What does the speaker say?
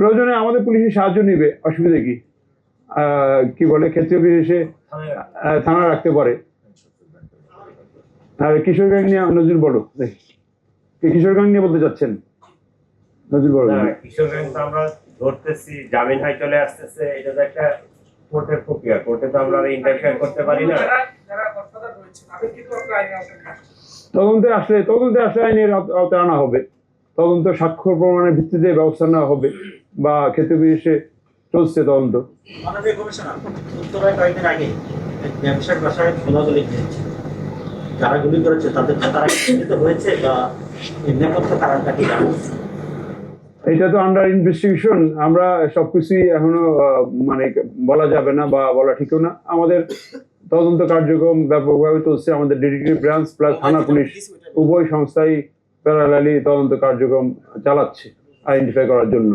প্রয়োজনে আমাদের পুলিশের সাহায্য নিবে, অসুবিধা কি? কি বলে, ক্ষেত্রীয় বিশেষে থানা রাখতে পারে। আর কিশোর গ্যাং নিয়ে নজরুল বড়, কিশোর গ্যাং নিয়ে বলতে চাচ্ছেন? নজরুল বড়, কিশোর গ্যাং তো আমরা ধরতেছি, জামিন হাই চলে আসতেছে, এটা তো একটা কোর্টের প্রক্রিয়া, কোর্টে তো আমরা ইন্টারফেয়ার করতে পারি না। তদন্তে আসলে আইনের আওতায় আনা হবে, তদন্ত সাক্ষ্য প্রমাণের ভিত্তিতে ব্যবস্থা নেওয়া হবে, বা ক্ষেত্র বিশেষে চলছে তদন্ত। মাননীয় কমিশনার, উত্তরায় কয়েকদিন আগে ব্যবসায়িক বাসায় গোলাগুলি হয়েছে, যারা গুলি করেছে তাদের তারা চিহ্নিত হয়েছে বা নেপথ্য কারণটা কি জানেন? এটা তো আন্ডার ইনভেস্টিগেশন, আমরা সবকিছুই এখনো মানে বলা যাবে না বা বলা ঠিকও না। আমাদের তদন্ত কার্যক্রম ব্যাপকভাবে চলছে, আমাদের ডিটেকটিভ ব্রাঞ্চ প্লাস থানা পুলিশ উভয় সংস্থাই প্যারালালি তদন্ত কার্যক্রম চালাচ্ছে আইডেন্টিফাই করার জন্য।